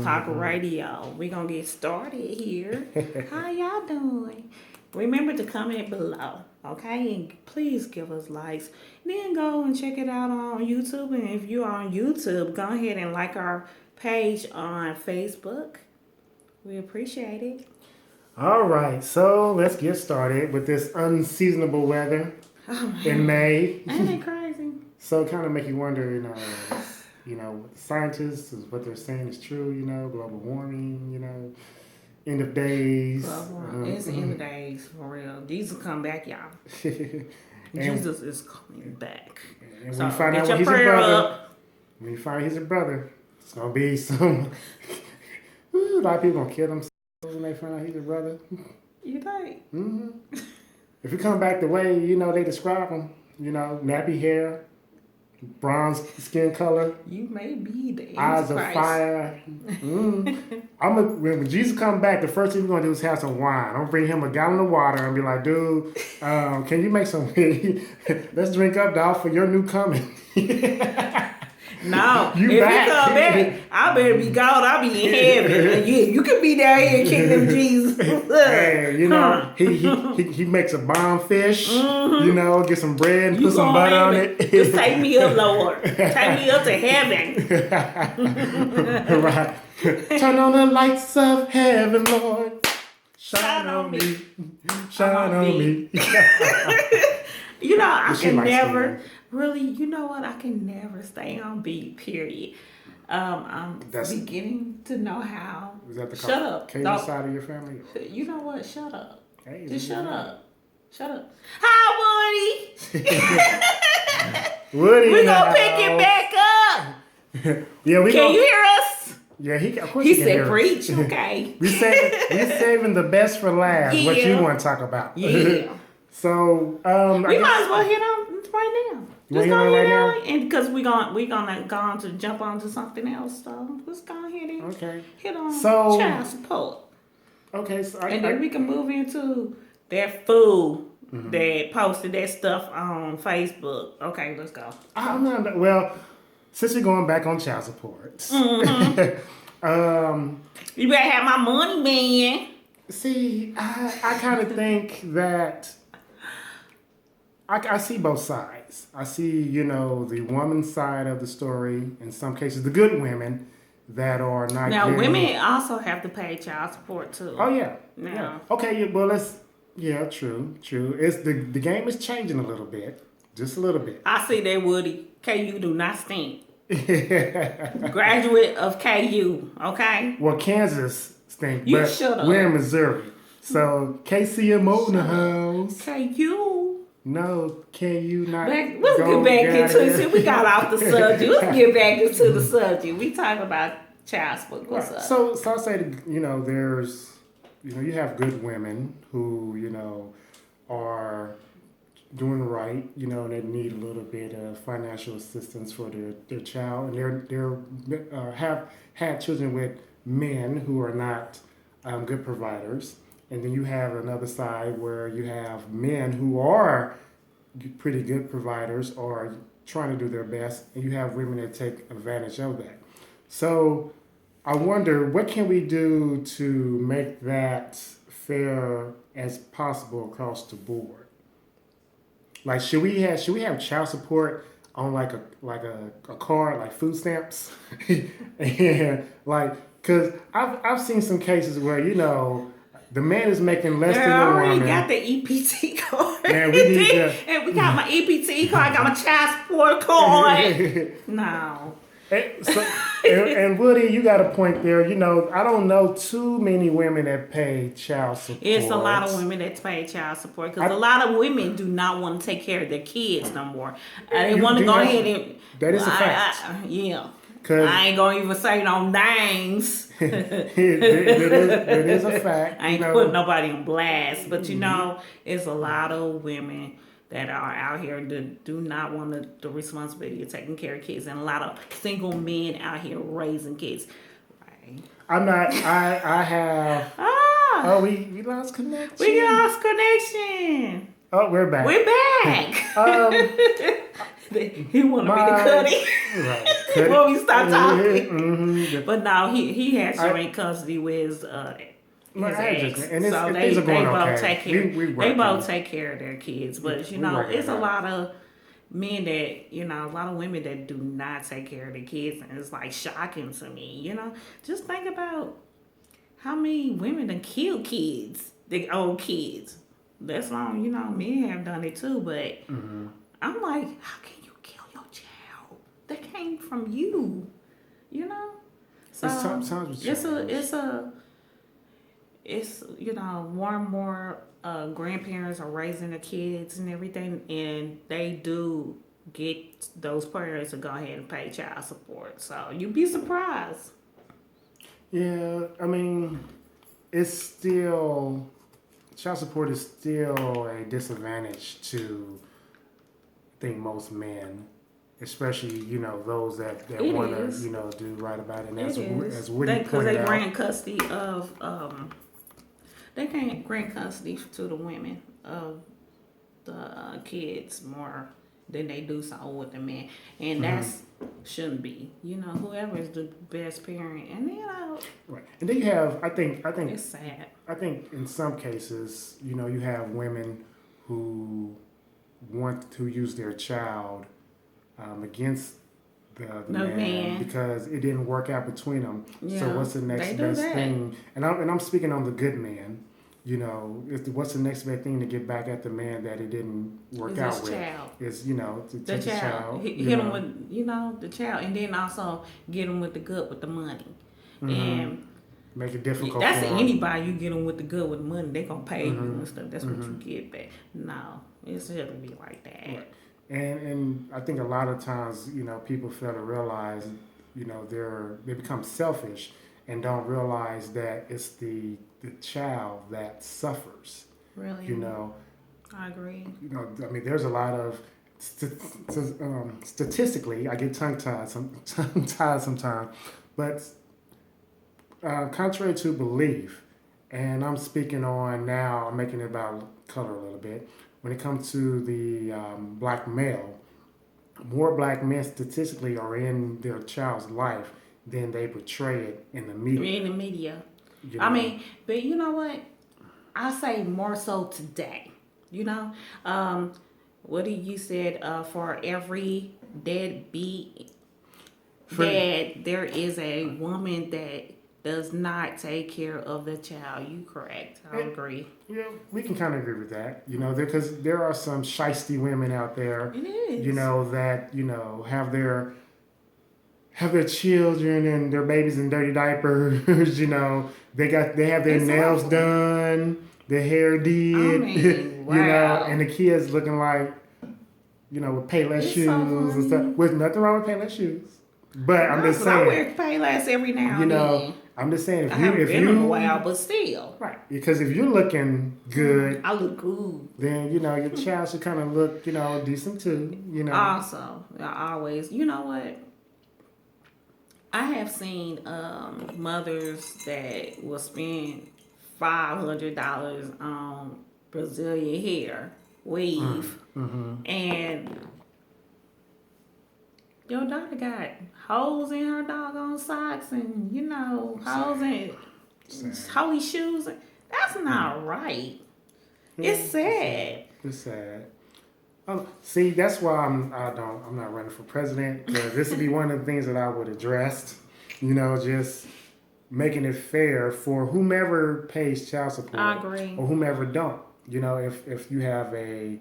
Boss Talk Radio. We're going to get started here. How y'all doing? Remember to comment below, okay? And please give us likes. Then go and check it out on YouTube. And if you're on YouTube, go ahead and like our page on Facebook. We appreciate it. All right, so let's get started with this unseasonable weather in May. Ain't it crazy? So it kind of make you wonder, scientists is what they're saying is true, global warming, end of days. It's the end of days, for real. Jesus come back, y'all. Jesus is coming back. And So when you find get out your he's a prayer brother, up. when you find out he's a brother, it's going to be some, a lot of people going to kill themselves when they find out he's a brother. You think? Mm-hmm. If you come back the way, they describe him, nappy hair, bronze skin color, You may be the eyes of Antichrist. fire. When Jesus come back, the first thing we're gonna do is have some wine. I'm gonna bring him a gallon of water and be like, dude, can you make some? Let's drink up, dog, for your new coming. No, You if back. you come back, I better be gone. I'll be in heaven. You can be down here in Kingdom Jesus. Hey, he makes a bomb fish. Get some bread and You put some go butter on heaven. it. Just take me up, Lord. Take me up to heaven. Right. Turn on the lights of heaven, Lord. Shine on me. Shine on me. I She can likes never me. really. You know what? I can never stay on beat. Period. I'm beginning to know how. Is that the Shut up. Cajun Don't- side of your family? You know what? Shut up. Hey, Just shut yeah. up. Shut up. Hi, Woody. Woody, We're in the gonna pick it house. back up. Yeah, we Can gonna, you hear us? Yeah, of course He he can said, hear us. "Preach." Okay. we saving the best for last. What you Yeah. want to talk about? Yeah. So, We might as well hit on right now. You Just wanna go hit on ahead right on, and because we're gonna go on to jump on to something else. So let's go ahead and Okay. hit on So- child support, Okay, so and then we can move into that fool that posted that stuff on Facebook. Okay, let's go. well, since we're going back on child support, You better have my money, man. see, I kind of think that I see both sides. I see, the woman's side of the story. In some cases, the good women that are not. Now, getting- women also have to pay child support too. Oh yeah. No. Yeah. Okay. Well, true. It's the game is changing a little bit, just a little bit. I see that, Woody. KU do not stink. Graduate of KU, okay? Well, Kansas stink, You but shut up. we're in Missouri, so KCMO in the house. KU. No, can you not? Let's go get back get into it? it. See, we got off the subject. Let's get back into the subject. We talking about child support. What's up? So I'll say, there's, you have good women who, are doing right, and they need a little bit of financial assistance for their child, and they're have had children with men who are not good providers. And then you have another side where you have men who are pretty good providers or trying to do their best, and you have women that take advantage of that. So I wonder, what can we do to make that fair as possible across the board? Like, should we have child support on like a card, like food stamps, and because I've seen some cases where the man is making less than Girl, I the already woman. got the EPT card. Man, we need to- And we got my EPT card. I got my child support card. No. And Woody, you got a point there. I don't know too many women that pay child support. It's a lot of women that pay child support because a lot of women do not want to take care of their kids no more. They You want to do go that? ahead and. That is a fact. Yeah. 'Cause- I ain't gonna even say no names. It is a fact. I ain't putting nobody on blast, but it's a lot of women that are out here that do not want the responsibility of taking care of kids, and a lot of single men out here raising kids. Right? I'm not. I have. Ah, Oh, we lost connection. we lost connection. Oh, we're back. We're back. He wanted me to cut it. Right. Before we start talking. Mm-hmm. But no, he had joint custody with his ex. And it's, So things are going both okay. take care. We They working. both take care of their kids. But We working it's it a out. lot of men that a lot of women that do not take care of their kids, and it's like shocking to me. Just think about how many women done kill kids, the old kids. That's wrong. Men have done it too, but I'm like, how can you kill your child? That came from you, So It's sometimes it's more and more grandparents are raising the kids and everything, and they do get those parents to go ahead and pay child support. So you'd be surprised. Yeah, I mean, it's still child support is still a disadvantage to I think most men, especially those that It want is. to do right about it. And It as is. Woody Because pointed they out, grant custody of they can't grant custody to the women of the kids more than they do so with the men, and that's shouldn't be. Whoever is the best parent, and right, and then you have I think it's sad. I think in some cases you have women who want to use their child against the man because it didn't work out between them. Yeah, so what's the next they do best that. thing? And I'm speaking on the good man. What's the next best thing to get back at the man that it didn't work Is out his with? child. Is to The take the child, child, hit him with the child, and then also get him with the good with the money, and make it difficult. that's for 'em. anybody you get them with the good with money, they gonna pay you and stuff. That's what you get back. No, it shouldn't be like that. Right. And I think a lot of times people fail to realize they become selfish and don't realize that it's the child that suffers. Really, I agree. I mean, there's a lot of statistically, I get tongue tied sometimes, but contrary to belief, and I'm speaking on now, I'm making it about color a little bit. When it comes to the black male, more black men statistically are in their child's life than they portray it in the media. In the media. I mean, but you know what? I say more so today. What you said? For every deadbeat dad, there is a woman that does not take care of the child. You correct? I agree. Yeah, we can kind of agree with that. Because there are some shiesty women out there. It is. That have their children and their babies in dirty diapers. They have their nails done, their hair did. I mean, wow. And the kids looking like, with Payless It's shoes so and stuff. With nothing wrong with Payless shoes, but I'm just I saying. wear Payless every now and then. I'm just saying I haven't been in a while, but still. Right, because if you're looking good, I look good. then your child should kind of look decent too. Also, I always, you know what? I have seen mothers that will spend $500 on Brazilian hair weave, and your daughter got holes in her doggone socks, and holes in holy shoes. That's not right. It's sad. It's sad. See, that's why I'm not running for president, because this would be one of the things that I would address. Just making it fair for whomever pays child support. I agree. Or whomever don't. If you have a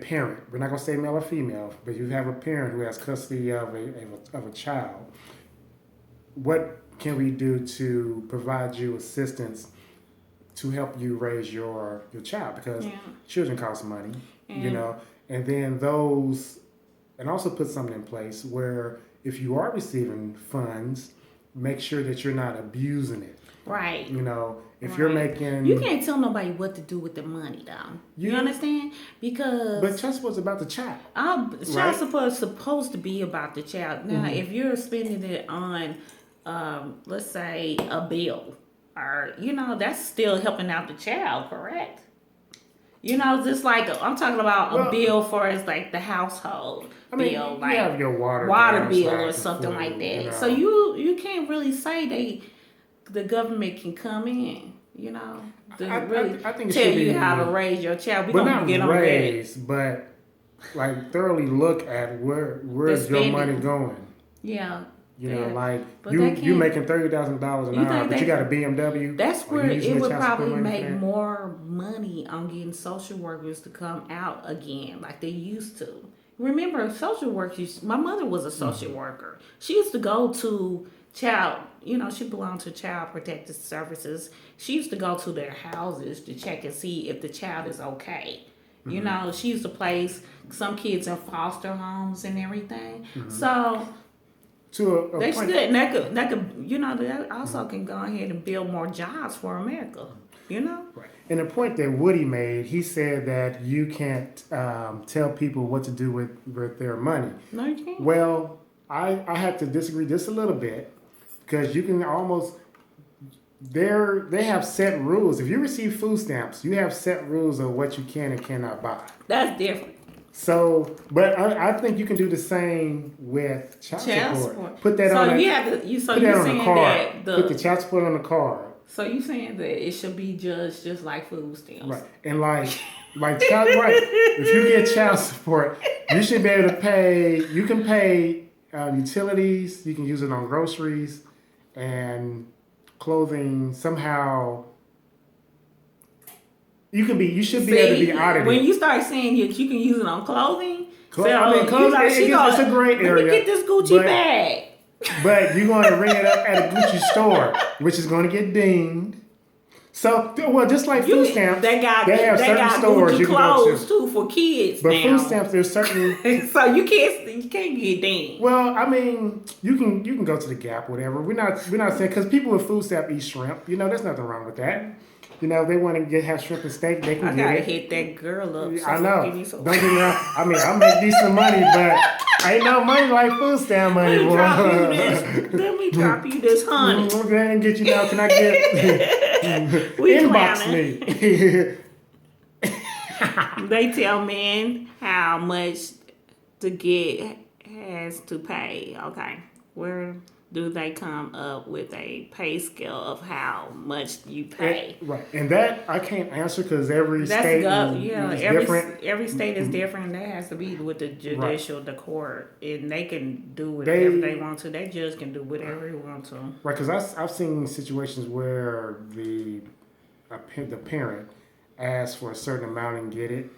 parent, we're not gonna say male or female, but you have a parent who has custody of a child, what can we do to provide you assistance to help you raise your child? Because children cost money, and then and also put something in place where if you are receiving funds, make sure that you're not abusing it. Right. If you're making... You can't tell nobody what to do with the money, though. You understand? Because... But child support is about the child. Child support is supposed to be about the child. Now, if you're spending it on, let's say, a bill, or, that's still helping out the child, correct? Just like I'm talking about a Well, bill for as like the household I mean, bill, you like have your water gas, bill like or the something like food, that. you So know. you can't really say the government can come in, to really I think it tell should you be, how to raise your child. We but gonna get not on that. raise, but like thoroughly look at where's your money spending. going. Yeah. You know, Yeah. like But you that can't. making $30,000 an You hour, think but you they? got a BMW. That's Are where you using it the would child support probably money for make that? more money on getting social workers to come out again like they used to. Remember, social workers, my mother was a social worker. She used to go to she belonged to Child Protective Services. She used to go to their houses to check and see if the child is okay. She used to place some kids in foster homes and everything. So To a they point. should, and that also can go ahead and build more jobs for America. Right. And the point that Woody made, he said that you can't tell people what to do with their money. No, you can't. Well, I have to disagree just a little bit because you can almost they have set rules. If you receive food stamps, you have set rules of what you can and cannot buy. That's different. So, but I think you can do the same with child support. Put that so on. You have to, so put you're that on saying the card. that Put the child support on the card. So you saying that it should be judged just like food stamps, right? And like child, right? If you get child support, you should be able to pay. You can pay utilities. You can use it on groceries and clothing. Somehow, you should be able to be audited. When you start saying you can use it on clothing, clothing. It's a great area. Let me get this Gucci bag. But you're going to ring it up at a Gucci store, which is going to get dinged. So, just like food stamps, they have certain stores Gucci you can go to. Too for kids. But now. Food stamps, there's certain. So you can't get dinged. Well, I mean, you can go to the Gap, whatever. We're not saying because people with food stamp eat shrimp. There's nothing wrong with that. They want to have shrimp and steak, they can get it. I gotta hit that girl up. So I know. Don't get me wrong. I mean, I'll make decent money, but ain't no money like food stamp money, boy. Let me drop you this honey. I'm going to get you now. Can I get inbox me? They tell men how much to get has to pay. Okay, where do they come up with a pay scale of how much you pay? Right, and that I can't answer because every state is different. Every state is different. That has to be with the judicial, the court, and they can do whatever they want to. That judge can do whatever he wants to. Right, because I've seen situations where the parent asks for a certain amount and get it,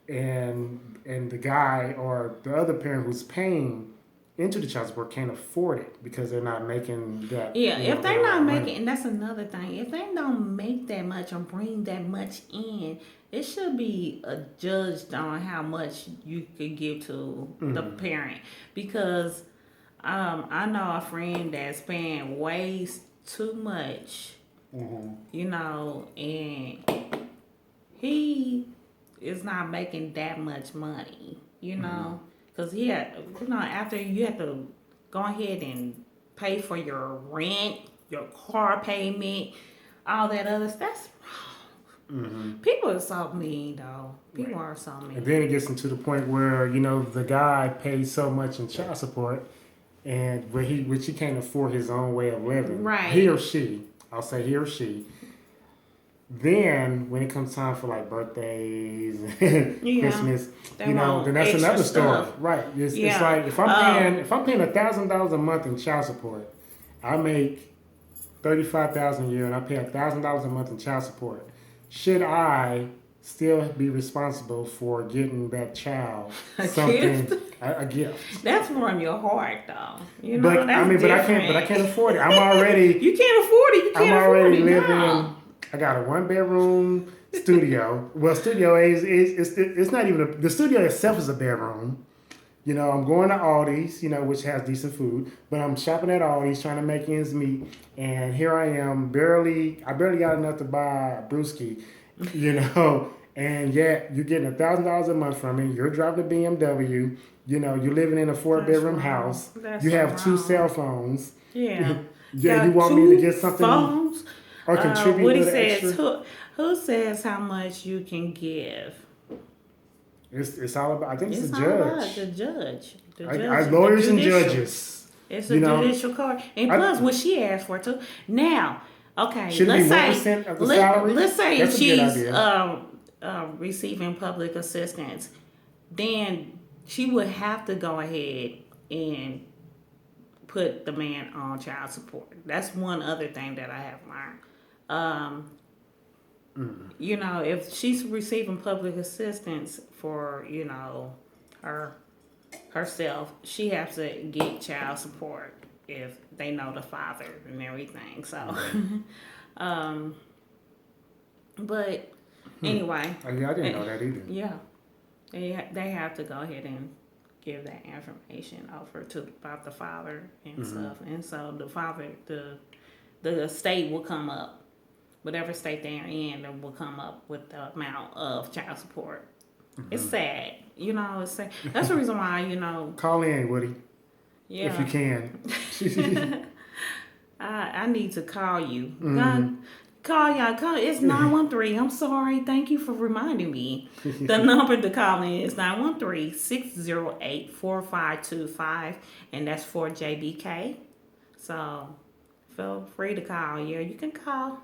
and the guy or the other parent who's paying into the child support can't afford it because they're not making that. Yeah, if they're not making, and that's another thing. If they don't make that much or bring that much in, it should be judged on how much you could give to the parent. Because I know a friend that's paying way too much, and he is not making that much money, Because after you have to go ahead and pay for your rent, your car payment, all that other stuff. That's wrong. People are so mean, though. People are so mean. And then it gets into the point where, the guy pays so much in child support and which he can't afford his own way of living. Right. He or she, I'll say he or she. Then when it comes time for like birthdays, Christmas, then that's another story, right? It's like if I'm paying $1,000 a month in child support, I make $35,000 a year, and I pay $1,000 a month in child support. Should I still be responsible for getting that child something a gift? That's from your heart, though. But I can't afford it. I'm already. You can't afford it. I'm already living. I got a 1-bedroom studio. Well, studio it's not even the studio itself is a bedroom. I'm going to Aldi's, which has decent food, but I'm shopping at Aldi's trying to make ends meet, and here I am I barely got enough to buy a brewski, and yet you're getting $1,000 a month from me. You're driving a BMW, you're living in a 4-bedroom house. You have 2 cell phones. Yeah. Yeah, you want me to get something? Phones? Or contribute a Woody little says, extra. who says how much you can give? It's all about. I think it's It's the all about judge. the judge. The Our judge. lawyers the and judicial. judges. It's You a know, judicial card. And I- plus what she asked for too. Now, okay, Should it let's be say 1% of the salary? let's say That's a good she's idea. receiving public assistance, then she would have to go ahead and put the man on child support. That's one other thing that I have learned. You know, if she's receiving public assistance for, you know, herself, she has to get child support if they know the father and everything. So, but anyway, Oh, yeah, I didn't know that either. yeah, they have to go ahead and give that information over to about the father and stuff, and so the father, the state will come up, whatever state they're in, they will come up with the amount of child support. It's sad, you know. It's sad. That's the reason why, you know. Call in, Woody, Yeah, if you can. I need to call you. God, call y'all. Call. It's 913. I'm sorry. Thank you for reminding me. The number to call in is 913-608-4525, and that's for JBK. So feel free to call. Yeah, you can call.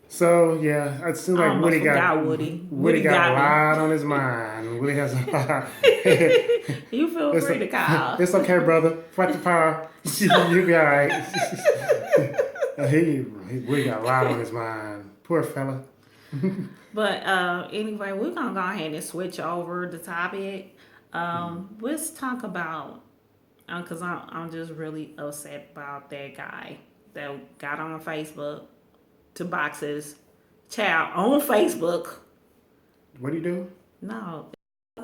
So yeah, it seems I like almost Woody got forgot Woody. Woody got a me. lot on his mind. Woody has a lot. You feel free to call. It's okay, brother. Fight the power. You be all right. Woody got a lot on his mind. Poor fella. But anyway, we're gonna go ahead and switch over the topic. Let's talk about because I'm just really upset about that guy that got on Facebook to box his child on Facebook. What do you do? No,